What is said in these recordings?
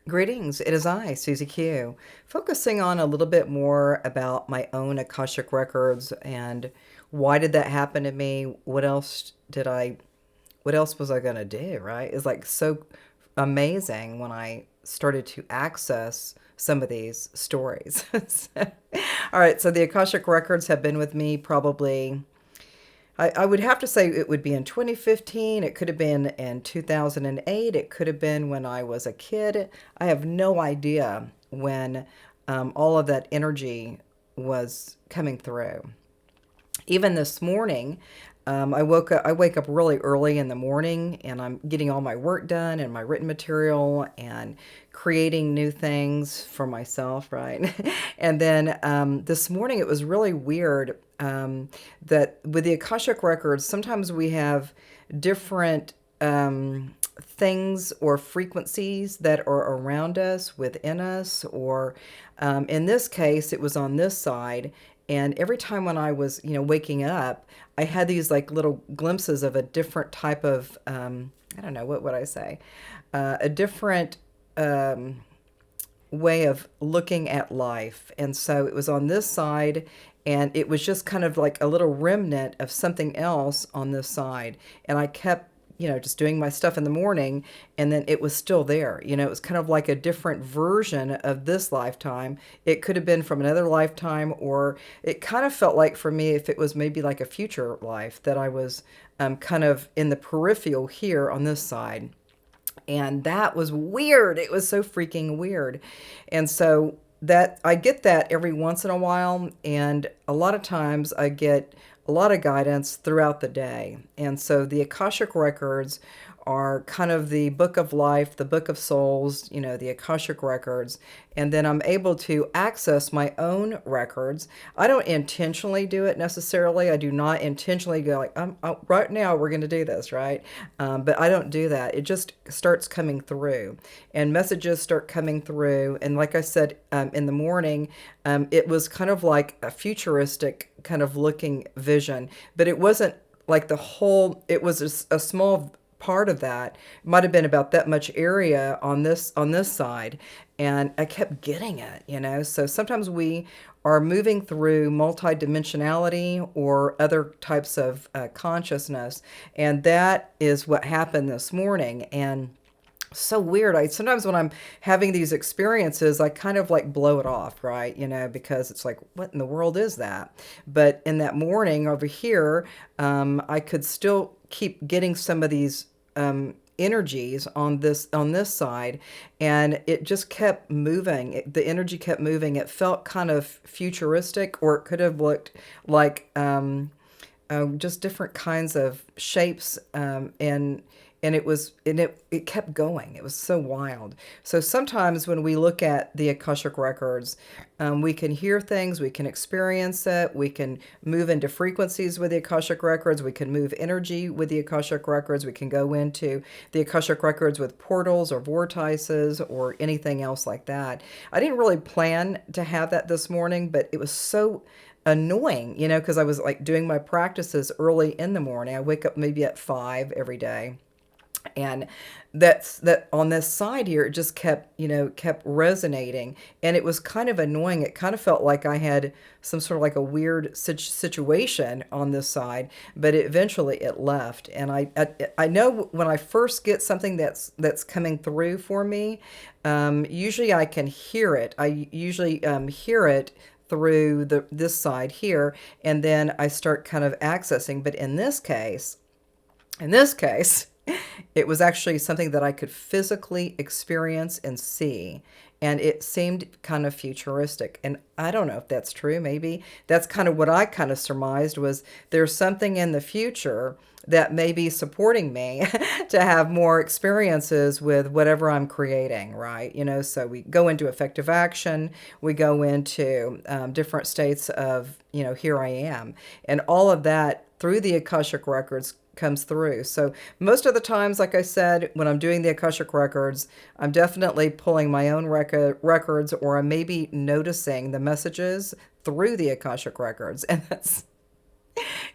Greetings, it is I, Susie Q, focusing on a little bit more about my own Akashic records and why did that happen to me? What else was I going to do, right? It's like so amazing when I started to access some of these stories. All right, so the Akashic records have been with me probably I would have to say it would be in 2015. It could have been in 2008. It could have been when I was a kid. I have no idea when all of that energy was coming through. Even this morning, I wake up really early in the morning, and I'm getting all my work done and my written material and creating new things for myself, right? And then this morning it was really weird that with the Akashic records, sometimes we have different things or frequencies that are around us, within us, or in this case, it was on this side. And every time when I was, waking up, I had these like little glimpses of a different type of, I don't know, what would I say? A different way of looking at life. And so it was on this side, and it was just kind of like a little remnant of something else on this side. And I kept, just doing my stuff in the morning, and then it was still there. It was kind of like a different version of this lifetime. It could have been from another lifetime, or it kind of felt like for me, if it was maybe like a future life, that I was kind of in the peripheral here on this side. And that was weird. It was so freaking weird. And so that I get that every once in a while, and a lot of times I get a lot of guidance throughout the day. And so the Akashic records are kind of the book of life, the book of souls, the Akashic records. And then I'm able to access my own records. I don't intentionally do it necessarily. I do not intentionally go like, right now we're going to do this, right? But I don't do that. It just starts coming through, and messages start coming through. And like I said, in the morning, it was kind of like a futuristic kind of looking vision, but it wasn't like the whole, it was a small part of that. It might have been about that much area on this side, and I kept getting it. So sometimes we are moving through multidimensionality or other types of consciousness, and that is what happened this morning. And so weird. I sometimes when I'm having these experiences, I kind of like blow it off, right? Because it's like, what in the world is that? But in that morning over here, I could still keep getting some of these energies on this side, and it just kept moving. The energy kept moving. It felt kind of futuristic, or it could have looked like just different kinds of shapes, and it kept going. It was so wild. So sometimes when we look at the Akashic records, we can hear things, we can experience it, we can move into frequencies with the Akashic records, we can move energy with the Akashic records, we can go into the Akashic records with portals or vortices or anything else like that. I didn't really plan to have that this morning, but it was so annoying, because I was like doing my practices early in the morning. I wake up maybe at 5 every day. And that on this side here, it just kept resonating, and it was kind of annoying. It kind of felt like I had some sort of like a weird situation on this side, but eventually it left. And I know when I first get something that's coming through for me, usually I can hear it. I usually hear it through this side here, and then I start kind of accessing. But in this case, it was actually something that I could physically experience and see. And it seemed kind of futuristic. And I don't know if that's true. Maybe that's kind of what I kind of surmised, was there's something in the future that may be supporting me to have more experiences with whatever I'm creating, right? So we go into effective action, we go into different states of, here I am. And all of that through the Akashic records comes through. So most of the times, like I said, when I'm doing the Akashic records, I'm definitely pulling my own records, or I'm maybe noticing the messages through the Akashic records. And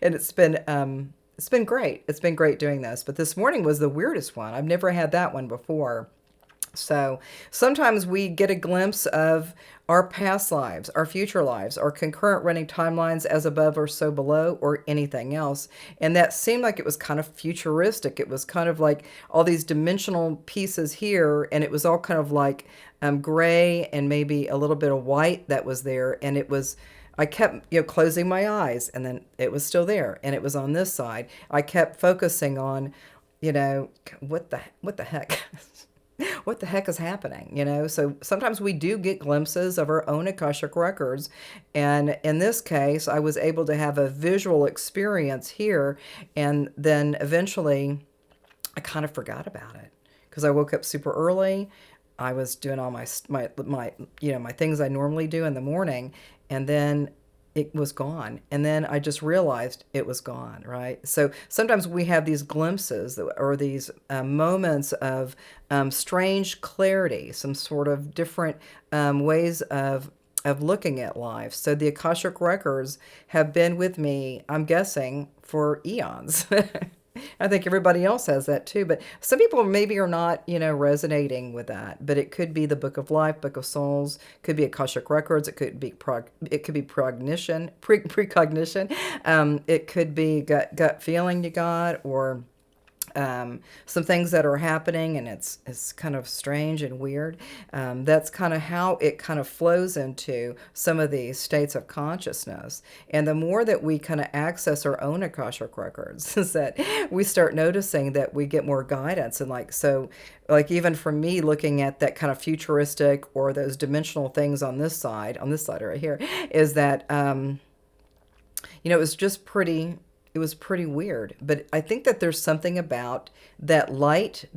it's been great. It's been great doing this. But this morning was the weirdest one. I've never had that one before. So sometimes we get a glimpse of our past lives, our future lives, our concurrent running timelines as above or so below, or anything else. And that seemed like it was kind of futuristic. It was kind of like all these dimensional pieces here, and it was all kind of like gray and maybe a little bit of white that was there. And it was, I kept, closing my eyes, and then it was still there, and it was on this side. I kept focusing on, what the heck? What the heck is happening? So sometimes we do get glimpses of our own Akashic records. And in this case, I was able to have a visual experience here. And then eventually I kind of forgot about it because I woke up super early. I was doing all my things I normally do in the morning. And then it was gone. And then I just realized it was gone, right? So sometimes we have these glimpses or these moments of strange clarity, some sort of different ways of looking at life. So the Akashic records have been with me, I'm guessing, for eons. I think everybody else has that too, but some people maybe are not, resonating with that. But it could be the Book of Life, Book of Souls, could be Akashic Records. It could be precognition. It could be gut feeling you got, or some things that are happening, and it's kind of strange and weird. That's kind of how it kind of flows into some of these states of consciousness. And the more that we kind of access our own Akashic records, is that we start noticing that we get more guidance. And like even for me, looking at that kind of futuristic or those dimensional things on this side right here, is that it was pretty weird. But I think that there's something about that light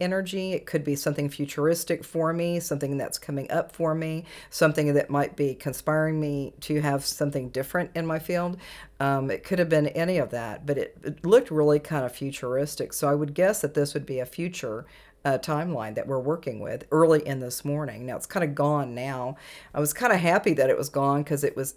energy. It could be something futuristic for me, something that's coming up for me, something that might be conspiring me to have something different in my field. It could have been any of that, but it looked really kind of futuristic. So I would guess that this would be a future timeline that we're working with early in this morning. Now it's kind of gone now. I was kind of happy that it was gone because it was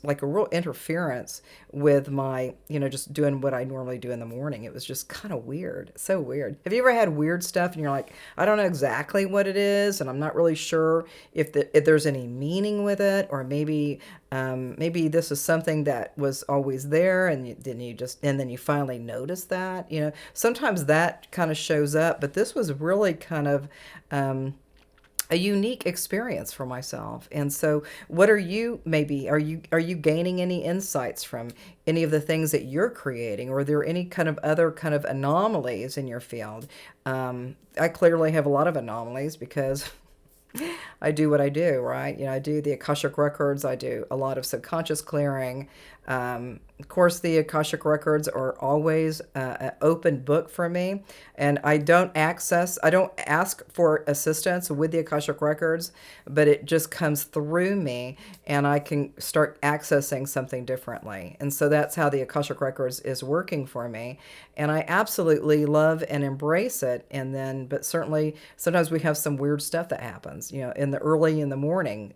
like a real interference with my, just doing what I normally do in the morning. It was just kind of weird. So weird. Have you ever had weird stuff and you're like, I don't know exactly what it is, and I'm not really sure if there's any meaning with it, or maybe this is something that was always there, and then you finally notice that. Sometimes that kind of shows up, but this was really kind of a unique experience for myself. And so, what are you? Maybe are you gaining any insights from any of the things that you're creating, or are there any kind of other kind of anomalies in your field? I clearly have a lot of anomalies because I do what I do, right? I do the Akashic Records. I do a lot of subconscious clearing. Of course, the Akashic Records are always an open book for me, and I don't ask for assistance with the Akashic Records, but it just comes through me, and I can start accessing something differently. And so that's how the Akashic Records is working for me, and I absolutely love and embrace it. But certainly sometimes we have some weird stuff that happens, early in the morning.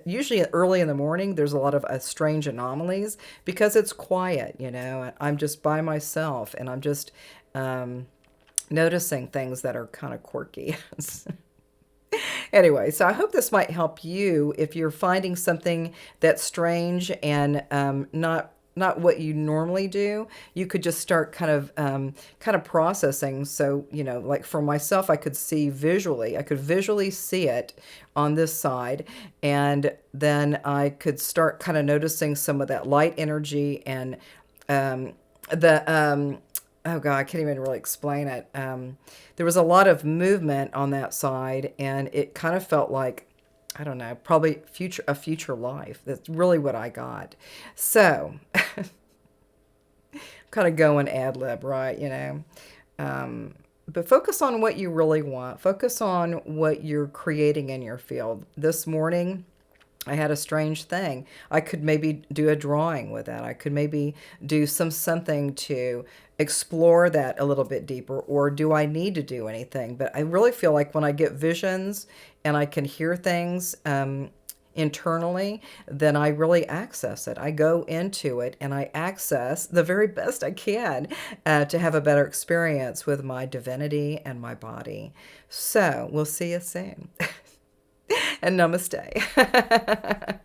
Usually early in the morning, there's a lot of strange anomalies because it's quiet. I'm just by myself, and I'm just noticing things that are kind of quirky. Anyway, so I hope this might help you if you're finding something that's strange and not what you normally do. You could just start kind of processing. So, like for myself, I could visually see it on this side, and then I could start kind of noticing some of that light energy and oh God, I can't even really explain it. There was a lot of movement on that side, and it kind of felt like, I don't know, probably a future life. That's really what I got. So, kind of going ad lib, right? But focus on what you really want. Focus on what you're creating in your field. This morning, I had a strange thing. I could maybe do a drawing with that. I could maybe do something to explore that a little bit deeper, or do I need to do anything? But I really feel like when I get visions and I can hear things, internally, then I really access it. I go into it and I access the very best I can to have a better experience with my divinity and my body. So we'll see you soon. And namaste.